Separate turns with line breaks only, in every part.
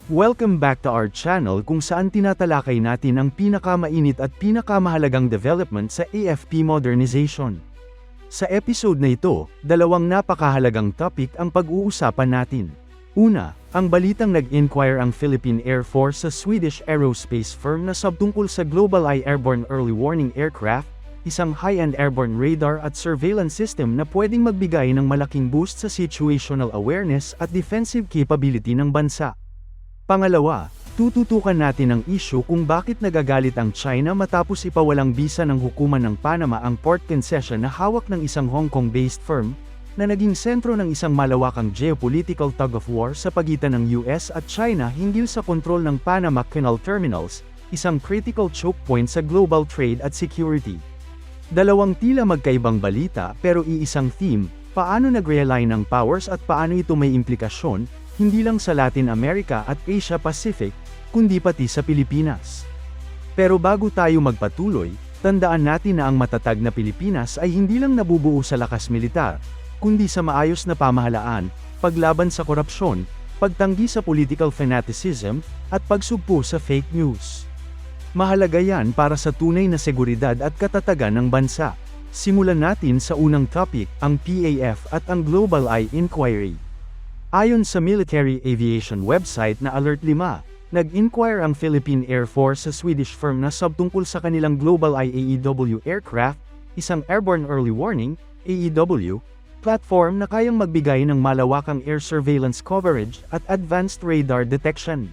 Welcome back to our channel kung saan tinatalakay natin ang pinakamainit at pinakamahalagang development sa AFP modernization. Sa episode na ito, dalawang napakahalagang topic ang pag-uusapan natin. Una, ang balitang nag-inquire ang Philippine Air Force sa Swedish aerospace firm na sabtungkol sa Global Eye Airborne Early Warning Aircraft, isang high-end airborne radar at surveillance system na pwedeng magbigay ng malaking boost sa situational awareness at defensive capability ng bansa. Pangalawa, tututukan natin ang issue kung bakit nagagalit ang China matapos ipawalang bisa ng hukuman ng Panama ang port concession na hawak ng isang Hong Kong-based firm, na naging sentro ng isang malawakang geopolitical tug-of-war sa pagitan ng US at China hinggil sa kontrol ng Panama Canal Terminals, isang critical choke point sa global trade at security. Dalawang tila magkaibang balita pero iisang theme, paano nag-realign ng powers at paano ito may implikasyon, hindi lang sa Latin America at Asia Pacific, kundi pati sa Pilipinas. Pero bago tayo magpatuloy, tandaan natin na ang matatag na Pilipinas ay hindi lang nabubuo sa lakas militar, kundi sa maayos na pamahalaan, paglaban sa korupsyon, pagtanggi sa political fanaticism, at pagsugpo sa fake news. Mahalaga yan para sa tunay na seguridad at katatagan ng bansa. Simulan natin sa unang topic, ang PAF at ang Global Eye Inquiry. Ayon sa military aviation website na Alert 5, nag-inquire ang Philippine Air Force sa Swedish firm na sabtungkol sa kanilang Global Eye AEW aircraft, isang airborne early warning, AEW, platform na kayang magbigay ng malawakang air surveillance coverage at advanced radar detection.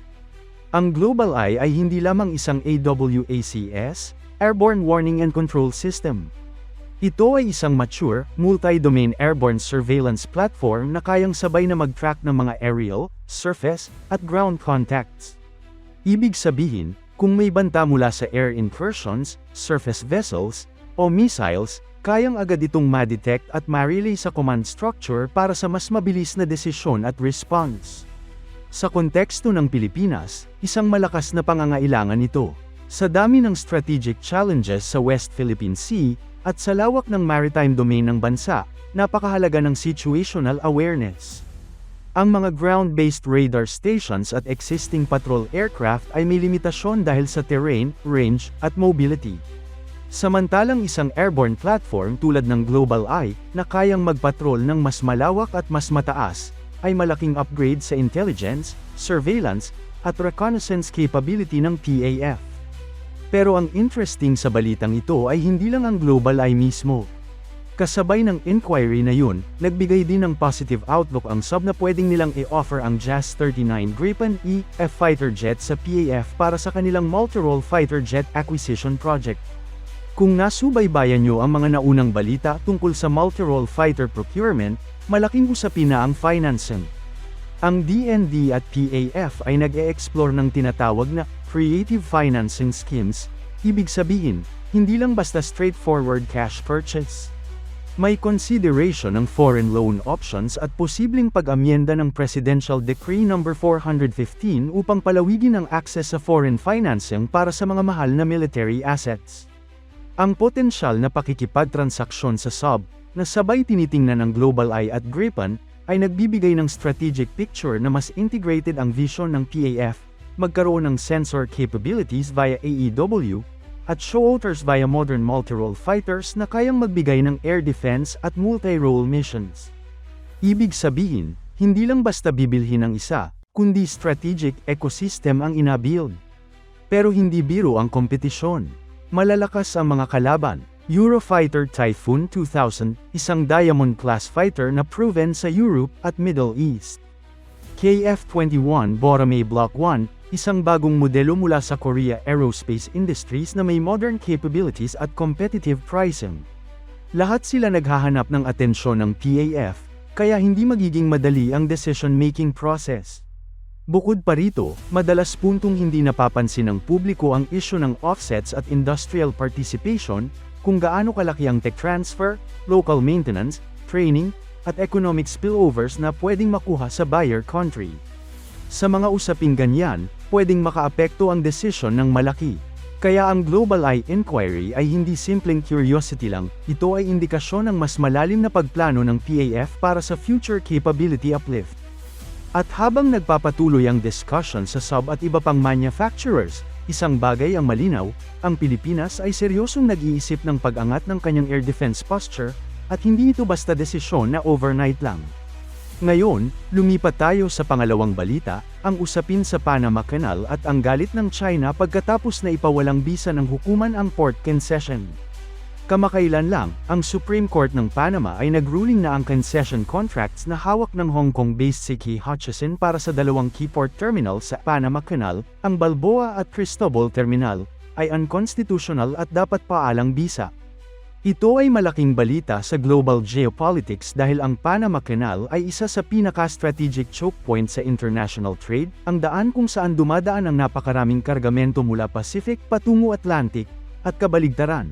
Ang Global Eye ay hindi lamang isang AWACS, Airborne Warning and Control System. Ito ay isang mature, multi-domain airborne surveillance platform na kayang sabay na mag-track ng mga aerial, surface, at ground contacts. Ibig sabihin, kung may banta mula sa air incursions, surface vessels, o missiles, kayang agad itong ma-detect at ma-relay sa command structure para sa mas mabilis na desisyon at response. Sa konteksto ng Pilipinas, isang malakas na pangangailangan ito. Sa dami ng strategic challenges sa West Philippine Sea, at sa lawak ng maritime domain ng bansa, napakahalaga ng situational awareness. Ang mga ground-based radar stations at existing patrol aircraft ay may limitasyon dahil sa terrain, range, at mobility. Samantalang isang airborne platform tulad ng Global Eye, na kayang magpatrol ng mas malawak at mas mataas, ay malaking upgrade sa intelligence, surveillance, at reconnaissance capability ng PAF. Pero ang interesting sa balitang ito ay hindi lang ang Global Eye mismo. Kasabay ng inquiry na yun, nagbigay din ng positive outlook ang sub na pwedeng nilang i-offer ang JAS-39 Gripen E fighter jet sa PAF para sa kanilang multi-role fighter jet acquisition project. Kung nasubaybayan nyo ang mga naunang balita tungkol sa multi-role fighter procurement, malaking usapin na ang financing. Ang DND at PAF ay nag-e-explore ng tinatawag na creative financing schemes, ibig sabihin, hindi lang basta straightforward cash purchase. May consideration ng foreign loan options at posibleng pag-amyenda ng Presidential Decree No. 415 upang palawigin ang access sa foreign financing para sa mga mahal na military assets. Ang potensyal na pakikipagtransaksyon sa sub, na sabay tinitingnan ng Global Eye at Gripen, ay nagbibigay ng strategic picture na mas integrated ang vision ng PAF, magkaroon ng sensor capabilities via AEW, at shooters via modern multi-role fighters na kayang magbigay ng air defense at multi-role missions. Ibig sabihin, hindi lang basta bibilhin ng isa, kundi strategic ecosystem ang inabuild. Pero hindi biro ang kompetisyon. Malalakas ang mga kalaban. Eurofighter Typhoon 2000, isang Diamond-class fighter na proven sa Europe at Middle East. KF-21 Boramae Block 1, isang bagong modelo mula sa Korea Aerospace Industries na may modern capabilities at competitive pricing. Lahat sila naghahanap ng atensyon ng PAF, kaya hindi magiging madali ang decision-making process. Bukod pa rito, madalas puntong hindi napapansin ng publiko ang issue ng offsets at industrial participation, kung gaano kalaki ang tech transfer, local maintenance, training, at economic spillovers na pwedeng makuha sa buyer country. Sa mga usaping ganyan, pwedeng makaapekto ang desisyon ng malaki. Kaya ang Global Eye Inquiry ay hindi simpleng curiosity lang, ito ay indikasyon ng mas malalim na pagplano ng PAF para sa future capability uplift. At habang nagpapatuloy ang discussion sa sub at iba pang manufacturers, isang bagay ang malinaw, ang Pilipinas ay seryosong nag-iisip ng pag-angat ng kanyang air defense posture, at hindi ito basta desisyon na overnight lang. Ngayon, lumipat tayo sa pangalawang balita, ang usapin sa Panama Canal at ang galit ng China pagkatapos na ipawalang bisa ng hukuman ang port concession. Kamakailan lang, ang Supreme Court ng Panama ay nagruling na ang concession contracts na hawak ng Hong Kong-based C.K. Hutchison para sa dalawang key port terminal sa Panama Canal, ang Balboa at Cristobal Terminal, ay unconstitutional at dapat paalang bisa. Ito ay malaking balita sa global geopolitics dahil ang Panama Canal ay isa sa pinaka-strategic choke point sa international trade, ang daan kung saan dumadaan ang napakaraming kargamento mula Pacific patungo Atlantic, at kabaligtaran.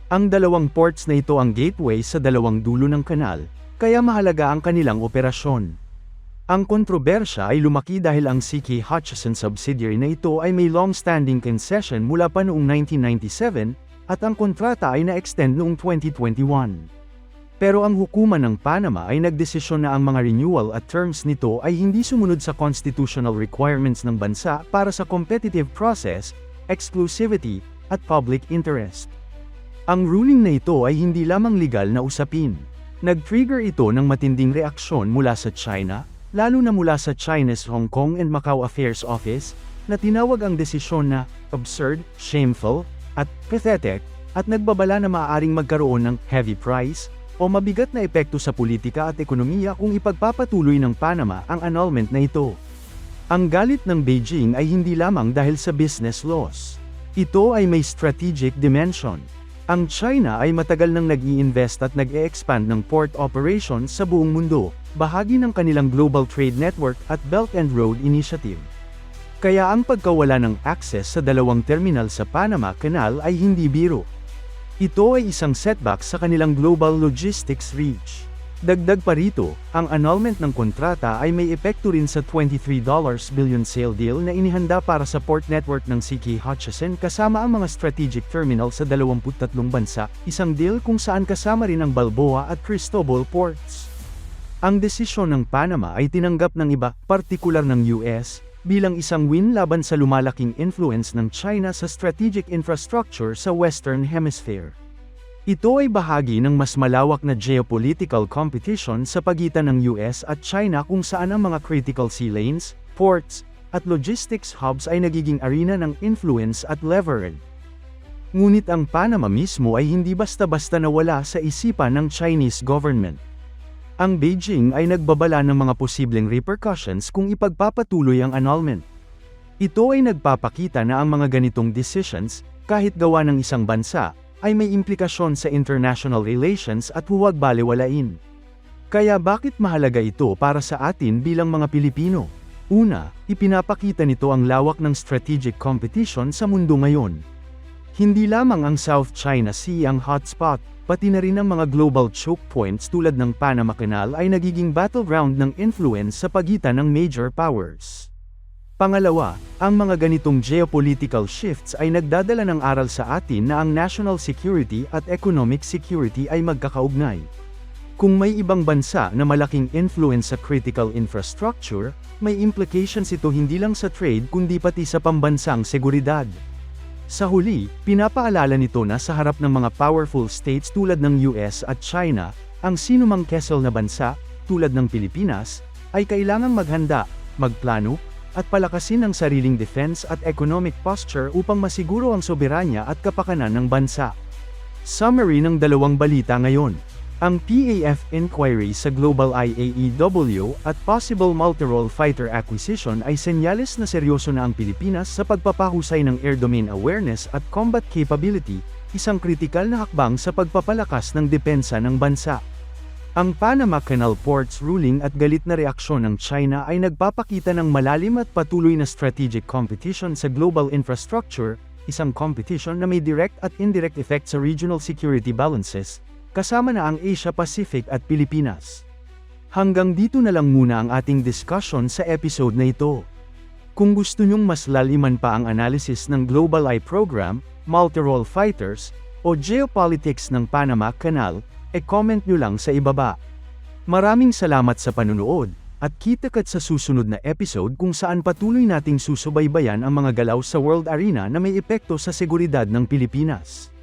Ang dalawang ports na ito ang gateway sa dalawang dulo ng kanal, kaya mahalaga ang kanilang operasyon. Ang kontrobersya ay lumaki dahil ang C.K. Hutchison subsidiary na ito ay may long-standing concession mula pa noong 1997, at ang kontrata ay na-extend noong 2021. Pero ang hukuman ng Panama ay nagdesisyon na ang mga renewal at terms nito ay hindi sumunod sa constitutional requirements ng bansa para sa competitive process, exclusivity, at public interest. Ang ruling na ito ay hindi lamang legal na usapin. Nag-trigger ito ng matinding reaksyon mula sa China, lalo na mula sa China's Hong Kong and Macau Affairs Office, na tinawag ang desisyon na absurd, shameful, at pathetic, at nagbabala na maaaring magkaroon ng heavy price o mabigat na epekto sa politika at ekonomiya kung ipagpapatuloy ng Panama ang annulment na ito. Ang galit ng Beijing ay hindi lamang dahil sa business loss. Ito ay may strategic dimension. Ang China ay matagal nang nag-i-invest at nag-e-expand ng port operations sa buong mundo, bahagi ng kanilang Global Trade Network at Belt and Road Initiative. Kaya ang pagkawala ng access sa dalawang terminal sa Panama Canal ay hindi biro. Ito ay isang setback sa kanilang global logistics reach. Dagdag pa rito, ang annulment ng kontrata ay may epekto rin sa $23 billion sale deal na inihanda para sa port network ng C.K. Hutchison kasama ang mga strategic terminal sa 23 bansa, isang deal kung saan kasama rin ang Balboa at Cristobal ports. Ang desisyon ng Panama ay tinanggap ng iba, partikular ng US, bilang isang win laban sa lumalaking influence ng China sa strategic infrastructure sa Western Hemisphere. Ito ay bahagi ng mas malawak na geopolitical competition sa pagitan ng US at China kung saan ang mga critical sea lanes, ports, at logistics hubs ay nagiging arena ng influence at leverage. Ngunit ang Panama mismo ay hindi basta-basta nawala sa isipan ng Chinese government. Ang Beijing ay nagbabala ng mga posibleng repercussions kung ipagpapatuloy ang annulment. Ito ay nagpapakita na ang mga ganitong decisions, kahit gawa ng isang bansa, ay may implikasyon sa international relations at huwag balewalain. Kaya bakit mahalaga ito para sa atin bilang mga Pilipino? Una, ipinapakita nito ang lawak ng strategic competition sa mundo ngayon. Hindi lamang ang South China Sea ang hotspot, pati na rin ang mga global choke points tulad ng Panama Canal ay nagiging battleground ng influence sa pagitan ng major powers. Pangalawa, ang mga ganitong geopolitical shifts ay nagdadala ng aral sa atin na ang national security at economic security ay magkakaugnay. Kung may ibang bansa na malaking influence sa critical infrastructure, may implications ito hindi lang sa trade kundi pati sa pambansang seguridad. Sa huli, pinapaalala nito na sa harap ng mga powerful states tulad ng US at China, ang sinumang kesel na bansa, tulad ng Pilipinas, ay kailangang maghanda, magplano, at palakasin ang sariling defense at economic posture upang masiguro ang soberanya at kapakanan ng bansa. Summary ng dalawang balita ngayon. Ang PAF inquiry sa Global IAEW at possible multi-role fighter acquisition ay senyales na seryoso na ang Pilipinas sa pagpapahusay ng air domain awareness at combat capability, isang kritikal na hakbang sa pagpapalakas ng depensa ng bansa. Ang Panama Canal Ports ruling at galit na reaksyon ng China ay nagpapakita ng malalim at patuloy na strategic competition sa global infrastructure, isang competition na may direct at indirect effect sa regional security balances, kasama na ang Asia-Pacific at Pilipinas. Hanggang dito na lang muna ang ating discussion sa episode na ito. Kung gusto nyong mas laliman pa ang analysis ng Global Eye Program, multi-role fighters, o geopolitics ng Panama Canal, e-comment nyo lang sa ibaba. Maraming salamat sa panunood, At kita-kits sa susunod na episode kung saan patuloy nating susubaybayan ang mga galaw sa world arena na may epekto sa seguridad ng Pilipinas.